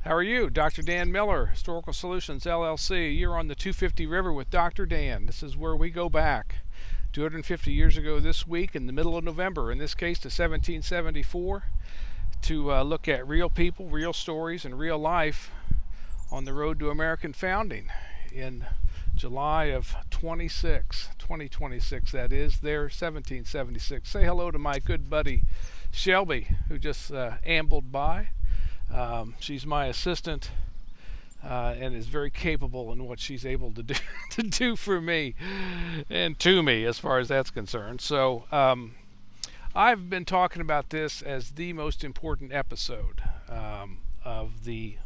How are you? Dr. Dan Miller, Historical Solutions LLC. You're on the 250 River with Dr. Dan. This is where we go back 250 years ago this week in the middle of November, in this case to 1774, to look at real people, real stories, and real life on the road to American founding in July of 2026, that is, there, 1776. Say hello to my good buddy Shelby, who just ambled by. She's my assistant and is very capable in what she's able to do to do for me and to me as far as that's concerned. So I've been talking about this as the most important episode of the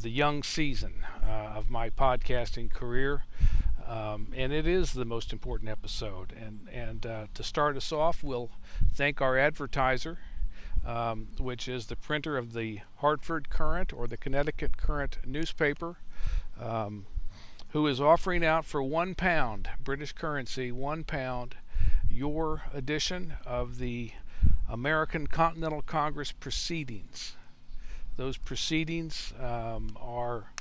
young season of my podcasting career. And it is the most important episode. And to start us off, we'll thank our advertiser, which is the printer of the Hartford Courant or the Connecticut Courant newspaper, who is offering out for £1, British currency, £1, your edition of the American Continental Congress proceedings. Those proceedings are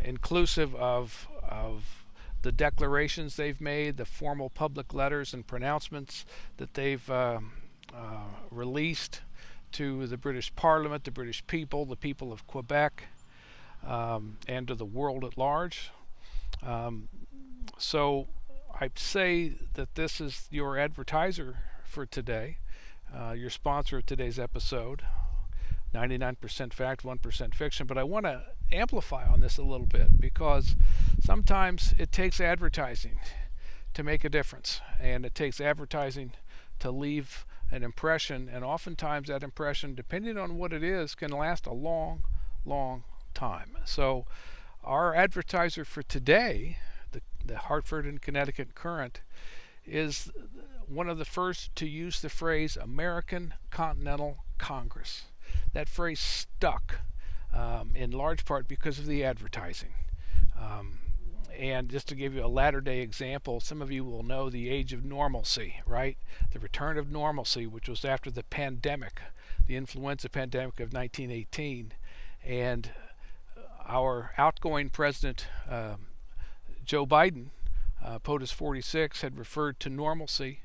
inclusive of the declarations they've made, the formal public letters and pronouncements that they've released to the British Parliament, the British people, the people of Quebec, and to the world at large. So I'd say that this is your advertiser for today, your sponsor of today's episode, 99% fact, 1% fiction. But I want to amplify on this a little bit because sometimes it takes advertising to make a difference, and it takes advertising to leave an impression, and oftentimes that impression, depending on what it is, can last a long, long time. So our advertiser for today, the Hartford and Connecticut Courant, is one of the first to use the phrase American Continental Congress. That phrase stuck in large part because of the advertising. And just to give you a latter-day example, some of you will know the age of normalcy, right? The return of normalcy, which was after the pandemic, the influenza pandemic of 1918. And our outgoing president, Joe Biden, POTUS 46, had referred to normalcy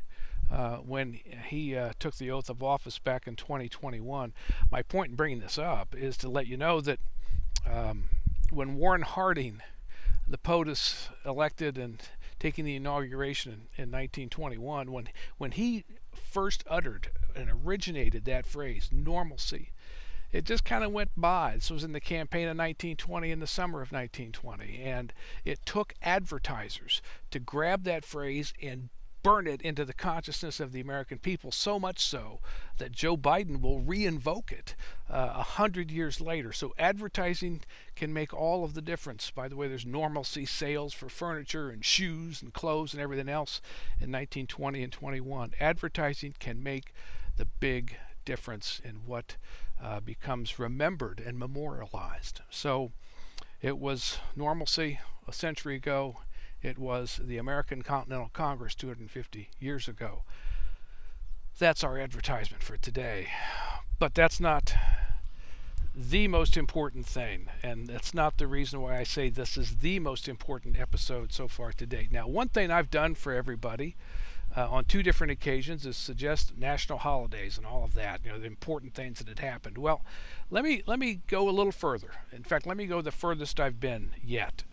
when he took the oath of office back in 2021. My point in bringing this up is to let you know that when Warren Harding, the POTUS, elected and taking the inauguration in 1921, when he first uttered and originated that phrase, normalcy, it just kind of went by. This was in the campaign of 1920, in the summer of 1920, and it took advertisers to grab that phrase and burn it into the consciousness of the American people, so much so that Joe Biden will re-invoke it 100 years later. So advertising can make all of the difference. By the way, there's normalcy sales for furniture and shoes and clothes and everything else in 1920 and 21. Advertising can make the big difference in what becomes remembered and memorialized. So it was normalcy a century ago. It was the American Continental Congress 250 years ago. That's our advertisement for today. But that's not the most important thing, and that's not the reason why I say this is the most important episode so far to date. Now, one thing I've done for everybody on two different occasions is suggest national holidays and all of that, the important things that had happened. Well, let me go a little further. In fact, let me go the furthest I've been yet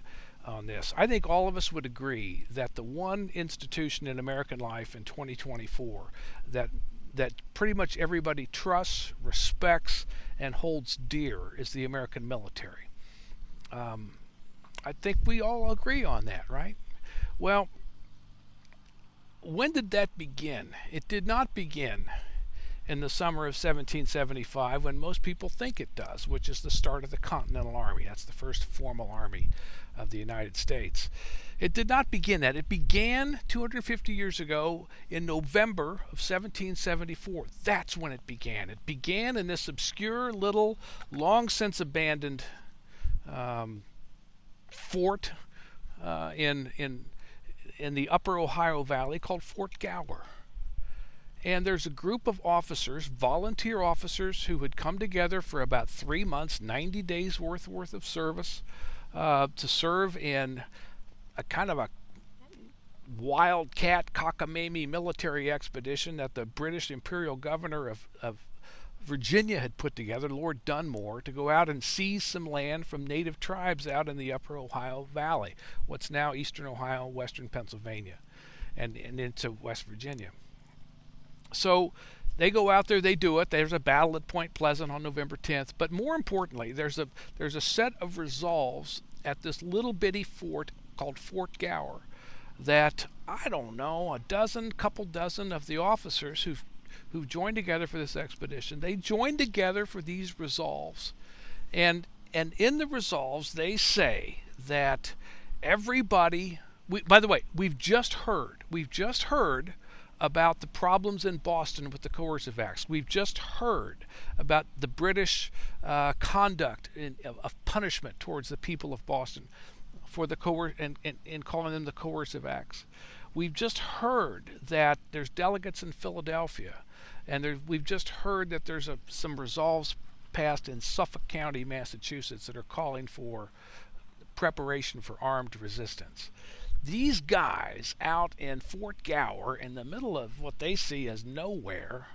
on this. I think all of us would agree that the one institution in American life in 2024 that pretty much everybody trusts, respects, and holds dear is the American military. I think we all agree on that, right? Well, when did that begin? It did not begin in the summer of 1775 when most people think it does, which is the start of the Continental Army. That's the first formal army of the United States. It did not begin that. It began 250 years ago in November of 1774. That's when it began. It began in this obscure little, long since abandoned fort in the upper Ohio Valley called Fort Gower. And there's a group of officers, volunteer officers, who had come together for about 3 months, 90 days worth of service, to serve in a kind of a wildcat cockamamie military expedition that the British Imperial Governor of Virginia had put together, Lord Dunmore, to go out and seize some land from native tribes out in the upper Ohio Valley, what's now eastern Ohio, western Pennsylvania, and into West Virginia. So they go out there, they do it. There's a battle at Point Pleasant on November 10th. But more importantly, there's a set of resolves at this little bitty fort called Fort Gower that, I don't know, couple dozen of the officers who've joined together for this expedition, they joined together for these resolves. And in the resolves, they say that everybody. By the way, we've just heard about the problems in Boston with the coercive acts. We've just heard about the British conduct of punishment towards the people of Boston for the in calling them the coercive acts. We've just heard that there's delegates in Philadelphia, and we've just heard that there's some resolves passed in Suffolk County, Massachusetts, that are calling for preparation for armed resistance. These guys out in Fort Gower, in the middle of what they see as nowhere,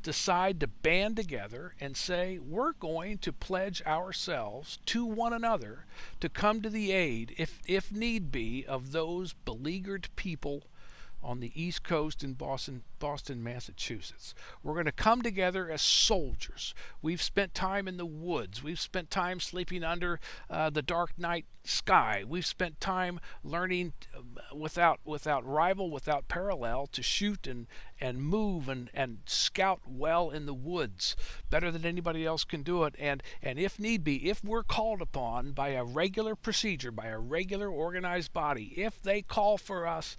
decide to band together and say, we're going to pledge ourselves to one another to come to the aid, if need be, of those beleaguered people on the East Coast in Boston, Massachusetts. We're going to come together as soldiers. We've spent time in the woods. We've spent time sleeping under the dark night sky. We've spent time learning without rival, without parallel, to shoot and move and scout well in the woods, better than anybody else can do it. And if need be, if we're called upon by a regular procedure, by a regular organized body, if they call for us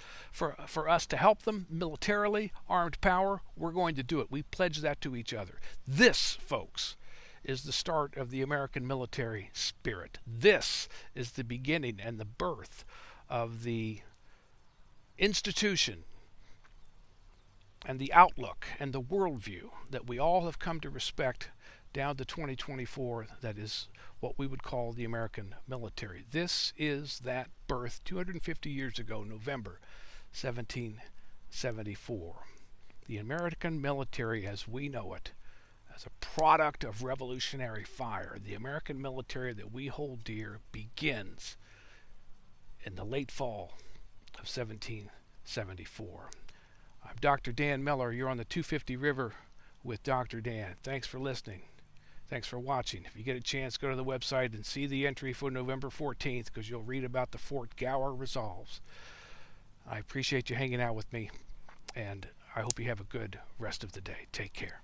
to help them militarily, armed power, we're going to do it. We pledge that to each other. This, folks, is the start of the American military spirit. This is the beginning and the birth of the institution and the outlook and the worldview that we all have come to respect down to 2024, that is what we would call the American military. This is that birth 250 years ago, November 1774. The American military as we know it, as a product of revolutionary fire, the American military that we hold dear, begins in the late fall of 1774. I'm Dr. Dan Miller. You're on the 250 River with Dr. Dan. Thanks for listening. Thanks for watching. If you get a chance, go to the website and see the entry for November 14th, because you'll read about the Fort Gower resolves. I appreciate you hanging out with me, and I hope you have a good rest of the day. Take care.